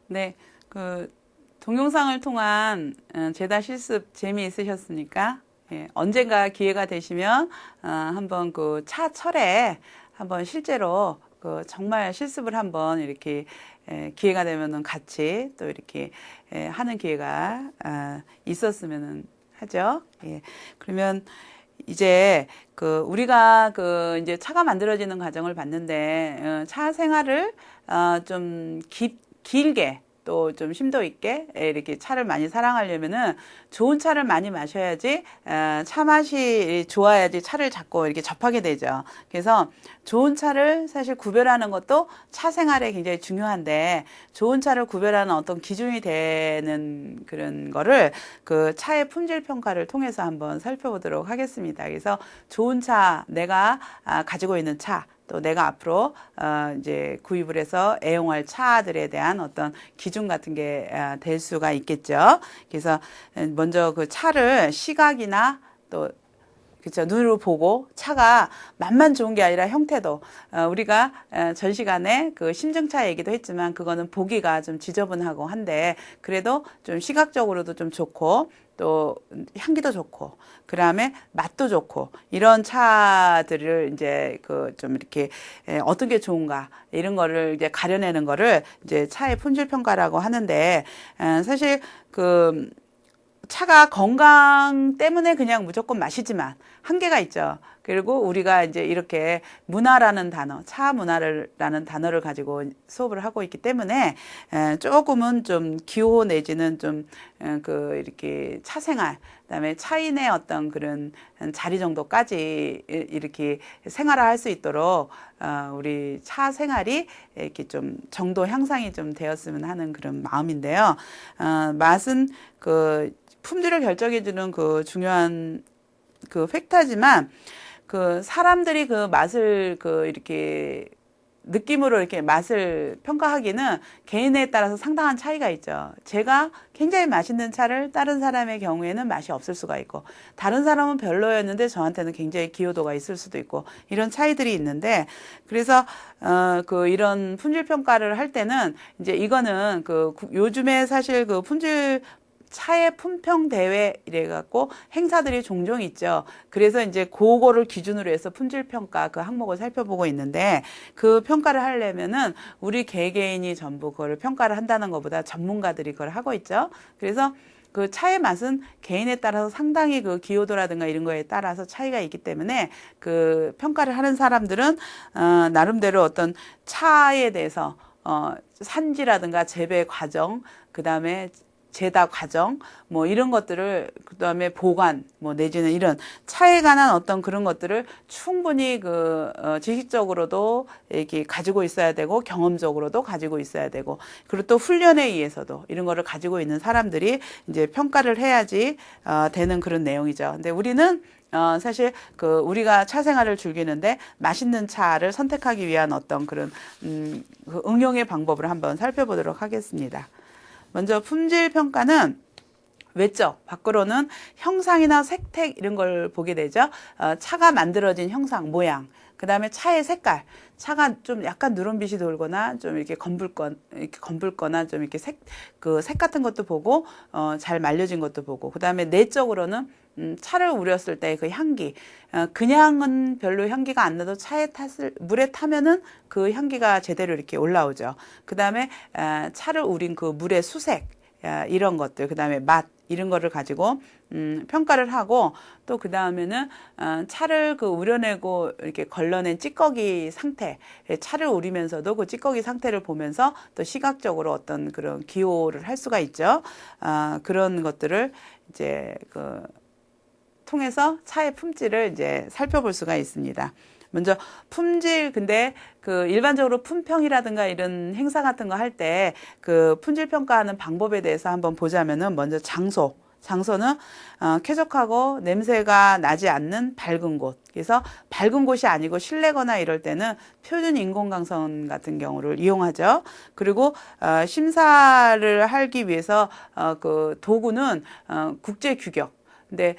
네, 동영상을 통한 재단 실습 재미있으셨습니까? 예, 언젠가 기회가 되시면 한번 그 차 철에 한번 실제로 정말 실습을 한번 이렇게 기회가 되면은 같이 또 이렇게 하는 기회가 있었으면 하죠. 예, 그러면 이제 우리가 이제 차가 만들어지는 과정을 봤는데 차 생활을 좀 길게 또 좀 심도 있게 이렇게 차를 많이 사랑하려면은 좋은 차를 많이 마셔야지 차 맛이 좋아야지 차를 자꾸 이렇게 접하게 되죠. 그래서 좋은 차를 사실 구별하는 것도 차 생활에 굉장히 중요한데, 좋은 차를 구별하는 어떤 기준이 되는 그런 거를 그 차의 품질 평가를 통해서 한번 살펴보도록 하겠습니다. 그래서 좋은 차, 내가 가지고 있는 차, 또 내가 앞으로 이제 구입을 해서 애용할 차들에 대한 어떤 기준 같은 게 될 수가 있겠죠. 그래서 먼저 그 차를 시각이나 또 그렇죠. 눈으로 보고 차가 맛만 좋은 게 아니라 형태도 우리가 전 시간에 그 심증차 얘기도 했지만 그거는 보기가 좀 지저분하고 한데 그래도 좀 시각적으로도 좀 좋고 또 향기도 좋고 그다음에 맛도 좋고 이런 차들을 이제 좀 이렇게 어떤 게 좋은가 이런 거를 이제 가려내는 거를 이제 차의 품질 평가라고 하는데 사실 차가 건강 때문에 그냥 무조건 마시지만 한계가 있죠. 그리고 우리가 이제 이렇게 문화라는 단어, 차 문화라는 단어를 가지고 수업을 하고 있기 때문에 조금은 좀 기호 내지는 좀 이렇게 차 생활, 그다음에 차인의 어떤 그런 자리 정도까지 이렇게 생활할 수 있도록 우리 차 생활이 이렇게 좀 정도 향상이 좀 되었으면 하는 그런 마음인데요. 맛은 품질을 결정해주는 중요한 팩터지만 사람들이 맛을 이렇게 느낌으로 이렇게 맛을 평가하기는 개인에 따라서 상당한 차이가 있죠. 제가 굉장히 맛있는 차를 다른 사람의 경우에는 맛이 없을 수가 있고, 다른 사람은 별로였는데 저한테는 굉장히 기여도가 있을 수도 있고, 이런 차이들이 있는데, 그래서 이런 품질 평가를 할 때는 이제 이거는 요즘에 사실 품질 차의 품평 대회 이래갖고 행사들이 종종 있죠. 그래서 이제 그거를 기준으로 해서 품질 평가 항목을 살펴보고 있는데, 그 평가를 하려면은 우리 개개인이 전부 그거를 평가를 한다는 것보다 전문가들이 그걸 하고 있죠. 그래서 차의 맛은 개인에 따라서 상당히 기호도라든가 이런 거에 따라서 차이가 있기 때문에 평가를 하는 사람들은 나름대로 어떤 차에 대해서 산지라든가 재배 과정, 그다음에 제다 과정, 이런 것들을, 그 다음에 보관, 내지는 이런 차에 관한 어떤 그런 것들을 충분히 지식적으로도 이렇게 가지고 있어야 되고, 경험적으로도 가지고 있어야 되고, 그리고 또 훈련에 의해서도 이런 거를 가지고 있는 사람들이 이제 평가를 해야지, 되는 그런 내용이죠. 근데 우리는 사실 우리가 차 생활을 즐기는데 맛있는 차를 선택하기 위한 어떤 그런 응용의 방법을 한번 살펴보도록 하겠습니다. 먼저 품질 평가는 외적, 밖으로는 형상이나 색택 이런 걸 보게 되죠. 차가 만들어진 형상, 모양, 그 다음에 차의 색깔, 차가 좀 약간 누런빛이 돌거나 좀 이렇게 검붉거나 좀 이렇게 색 같은 것도 보고, 잘 말려진 것도 보고, 그 다음에 내적으로는 차를 우렸을 때 그 향기, 그냥은 별로 향기가 안 나도 물에 타면은 그 향기가 제대로 이렇게 올라오죠. 그 다음에 차를 우린 그 물의 수색, 이런 것들, 그 다음에 맛, 이런 거를 가지고 평가를 하고, 또 그 다음에는 차를 우려내고 이렇게 걸러낸 찌꺼기 상태, 차를 우리면서도 그 찌꺼기 상태를 보면서 또 시각적으로 어떤 그런 기호를 할 수가 있죠. 그런 것들을 이제 통해서 차의 품질을 이제 살펴볼 수가 있습니다. 먼저 품질, 근데 일반적으로 품평이라든가 이런 행사 같은 거 할 때 품질 평가하는 방법에 대해서 한번 보자면은, 먼저 장소는 쾌적하고 냄새가 나지 않는 밝은 곳. 그래서 밝은 곳이 아니고 실내거나 이럴 때는 표준 인공광선 같은 경우를 이용하죠. 그리고 심사를 하기 위해서 도구는 국제 규격. 근데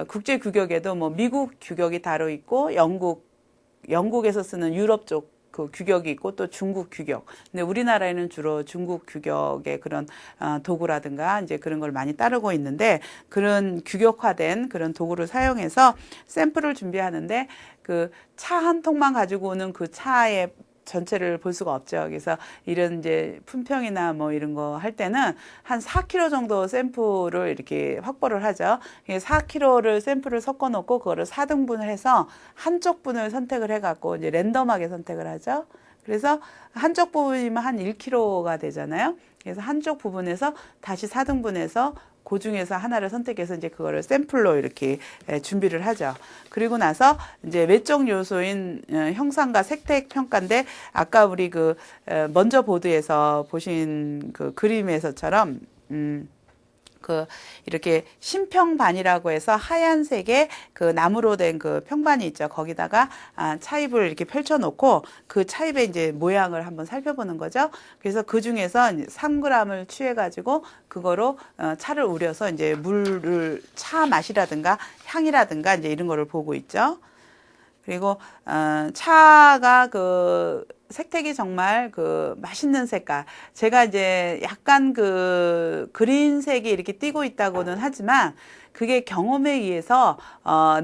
국제 규격에도 미국 규격이 따로 있고 영국에서 쓰는 유럽 쪽 그 규격이 있고 또 중국 규격. 근데 우리나라에는 주로 중국 규격의 그런 도구라든가 이제 그런 걸 많이 따르고 있는데 그런 규격화된 그런 도구를 사용해서 샘플을 준비하는데 그 차 한 통만 가지고 오는 그 차의 전체를 볼 수가 없죠. 그래서 이런 이제 품평이나 뭐 이런 거 할 때는 한 4kg 정도 샘플을 이렇게 확보를 하죠. 4kg를 샘플을 섞어 놓고 그거를 4등분을 해서 한쪽 분을 선택을 해 갖고 이제 랜덤하게 선택을 하죠. 그래서 한쪽 부분이면 한 1kg가 되잖아요. 그래서 한쪽 부분에서 다시 4등분해서 그 중에서 하나를 선택해서 이제 그거를 샘플로 이렇게 준비를 하죠. 그리고 나서 이제 외적 요소인 형상과 색택 평가인데 아까 우리 그 먼저 보드에서 보신 그 그림에서처럼 그 이렇게 심평반이라고 해서 하얀색의 그 나무로 된 그 평반이 있죠. 거기다가 차입을 이렇게 펼쳐놓고 그 차입의 이제 모양을 한번 살펴보는 거죠. 그래서 그 중에서 3g을 취해가지고 그거로 차를 우려서 이제 물을 차 맛이라든가 향이라든가 이제 이런 거를 보고 있죠. 그리고 차가 그 색택이 정말 그 맛있는 색깔. 제가 이제 약간 그 그린색이 이렇게 띄고 있다고는 하지만 그게 경험에 의해서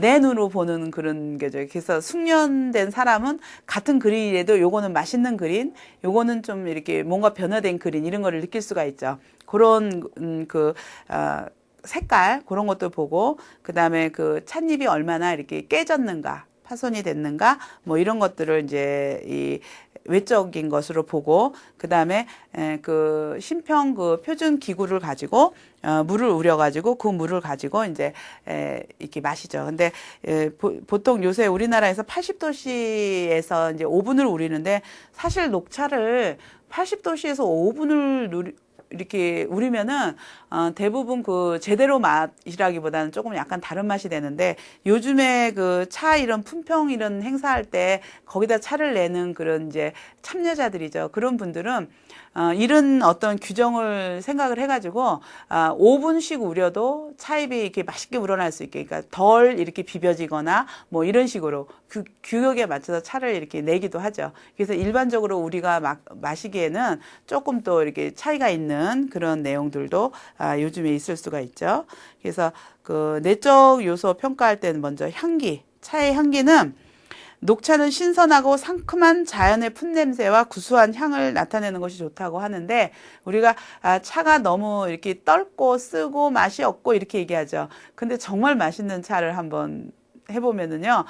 내 눈으로 보는 그런 게죠. 그래서 숙련된 사람은 같은 그린이라도 요거는 맛있는 그린, 요거는 좀 이렇게 뭔가 변화된 그린 이런 거를 느낄 수가 있죠. 그런 색깔 그런 것도 보고 그다음에 그 찻잎이 얼마나 이렇게 깨졌는가. 파손이 됐는가 뭐 이런 것들을 이제 이 외적인 것으로 보고 그다음에 그 심평 그 표준 기구를 가지고 물을 우려 가지고 그 물을 가지고 이제 이렇게 마시죠. 근데 보통 요새 우리나라에서 80도씨에서 이제 오븐을 우리는데 사실 녹차를 80도씨에서 오븐을 이렇게 우리면은 대부분 그 제대로 맛이라기보다는 조금 약간 다른 맛이 되는데 요즘에 그 차 이런 품평 이런 행사할 때 거기다 차를 내는 그런 이제 참여자들이죠. 그런 분들은 이런 어떤 규정을 생각을 해가지고 5분씩 우려도 차입이 이렇게 맛있게 우러날 수 있게, 그러니까 덜 이렇게 비벼지거나 뭐 이런 식으로 그 규격에 맞춰서 차를 이렇게 내기도 하죠. 그래서 일반적으로 우리가 마시기에는 조금 또 이렇게 차이가 있는 그런 내용들도 요즘에 있을 수가 있죠. 그래서 그 내적 요소 평가할 때는 먼저 향기, 차의 향기는 녹차는 신선하고 상큼한 자연의 풋냄새와 구수한 향을 나타내는 것이 좋다고 하는데 우리가 차가 너무 이렇게 떫고 쓰고 맛이 없고 이렇게 얘기하죠. 근데 정말 맛있는 차를 한번 해보면은요,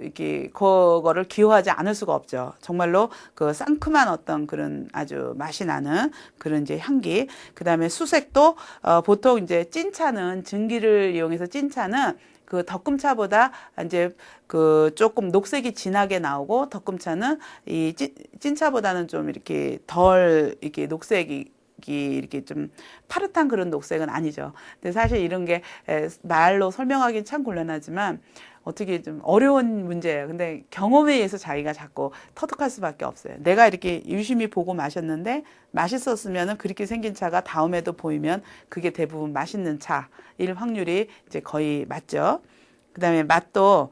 이렇게, 그거를 기호하지 않을 수가 없죠. 정말로 그 상큼한 어떤 그런 아주 맛이 나는 그런 이제 향기. 그 다음에 수색도, 보통 이제 찐차는, 증기를 이용해서 찐차는 그 덕금차보다 이제 그 조금 녹색이 진하게 나오고 덕금차는 이 찐차보다는 좀 이렇게 덜 이렇게 녹색이 이렇게 좀 파릇한 그런 녹색은 아니죠. 근데 사실 이런 게 말로 설명하기 참 곤란하지만 어떻게 좀 어려운 문제예요. 근데 경험에 의해서 자기가 자꾸 터득할 수밖에 없어요. 내가 이렇게 유심히 보고 마셨는데 맛있었으면은 그렇게 생긴 차가 다음에도 보이면 그게 대부분 맛있는 차일 확률이 이제 거의 맞죠. 그다음에 맛도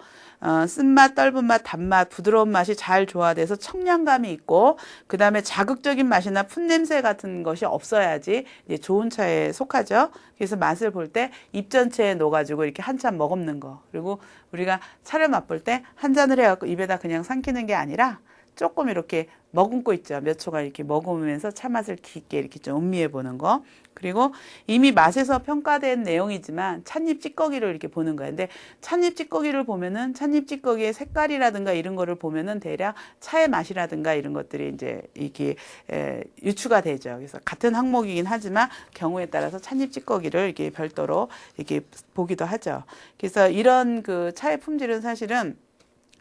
쓴맛, 떫은 맛, 단맛, 부드러운 맛이 잘 조화돼서 청량감이 있고 그다음에 자극적인 맛이나 풋냄새 같은 것이 없어야지 이제 좋은 차에 속하죠. 그래서 맛을 볼 때 입 전체에 넣어가지고 이렇게 한 잔 머금는 거. 그리고 우리가 차를 맛볼 때 한 잔을 해갖고 입에다 그냥 삼키는 게 아니라 조금 이렇게 머금고 있죠. 몇 초간 이렇게 머금으면서 차 맛을 깊게 이렇게 좀 음미해 보는 거. 그리고 이미 맛에서 평가된 내용이지만 찻잎 찌꺼기를 이렇게 보는 거예요. 근데 찻잎 찌꺼기를 보면은 찻잎 찌꺼기의 색깔이라든가 이런 거를 보면은 대략 차의 맛이라든가 이런 것들이 이제 이렇게 유추가 되죠. 그래서 같은 항목이긴 하지만 경우에 따라서 찻잎 찌꺼기를 이렇게 별도로 이렇게 보기도 하죠. 그래서 이런 그 차의 품질은 사실은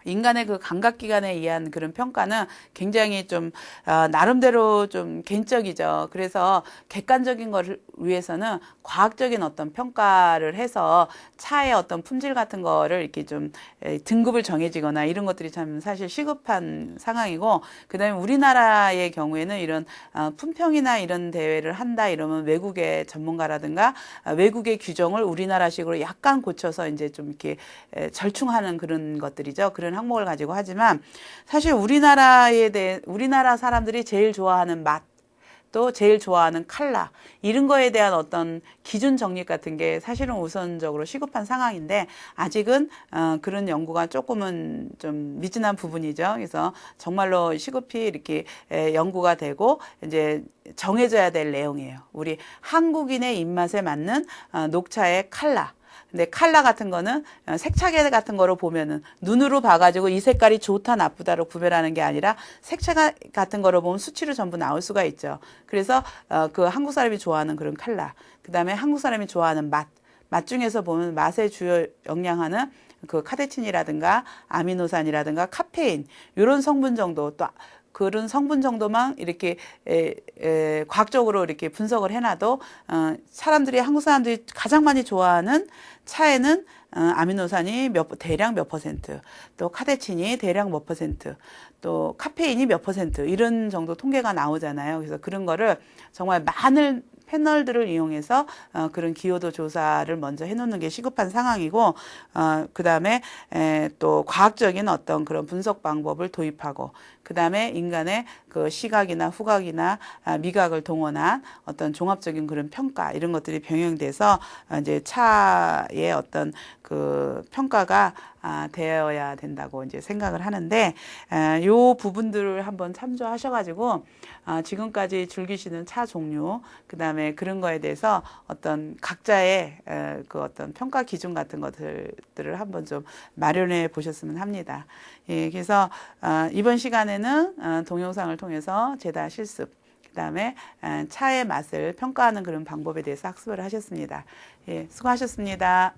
인간의 그 감각기관에 의한 그런 평가는 굉장히 좀 나름대로 좀 개인적이죠. 그래서 객관적인 것을 위해서는 과학적인 어떤 평가를 해서 차의 어떤 품질 같은 거를 이렇게 좀 등급을 정해지거나 이런 것들이 참 사실 시급한 상황이고, 그다음에 우리나라의 경우에는 이런 품평이나 이런 대회를 한다 이러면 외국의 전문가라든가 외국의 규정을 우리나라식으로 약간 고쳐서 이제 좀 이렇게 절충하는 그런 것들이죠. 그러나 이런 항목을 가지고 하지만 사실 우리나라 사람들이 제일 좋아하는 맛, 또 제일 좋아하는 컬러 이런 거에 대한 어떤 기준 정립 같은 게 사실은 우선적으로 시급한 상황인데 아직은 그런 연구가 조금은 좀 미진한 부분이죠. 그래서 정말로 시급히 이렇게 연구가 되고 이제 정해져야 될 내용이에요. 우리 한국인의 입맛에 맞는 녹차의 컬러. 근데 컬러 같은 거는 색차계 같은 거로 보면은 눈으로 봐가지고 이 색깔이 좋다 나쁘다로 구별하는 게 아니라 색차 같은 거로 보면 수치로 전부 나올 수가 있죠. 그래서 그 한국 사람이 좋아하는 그런 컬러, 그 다음에 한국 사람이 좋아하는 맛 중에서 보면 맛의 주요 영양하는 그 카테친이라든가 아미노산이라든가 카페인 이런 성분 정도 또 그런 성분 정도만 이렇게 과학적으로 이렇게 분석을 해놔도 한국 사람들이 가장 많이 좋아하는 차에는 아미노산이 대략 몇 퍼센트, 또 카테친이 대략 몇 퍼센트, 또 카페인이 몇 퍼센트 이런 정도 통계가 나오잖아요. 그래서 그런 거를 정말 많은 패널들을 이용해서 그런 기여도 조사를 먼저 해놓는 게 시급한 상황이고 그 다음에 또 과학적인 어떤 그런 분석 방법을 도입하고 그 다음에 인간의 그 시각이나 후각이나 미각을 동원한 어떤 종합적인 그런 평가 이런 것들이 병행돼서 이제 차의 어떤 그 평가가 되어야 된다고 이제 생각을 하는데 요 부분들을 한번 참조하셔가지고 지금까지 즐기시는 차 종류 그 다음에 그런 거에 대해서 어떤 각자의 그 어떤 평가 기준 같은 것들을 한번 좀 마련해 보셨으면 합니다. 예, 그래서 이번 시간에는 동영상을 통해서 제다 실습 그 다음에 차의 맛을 평가하는 그런 방법에 대해서 학습을 하셨습니다. 예, 수고하셨습니다.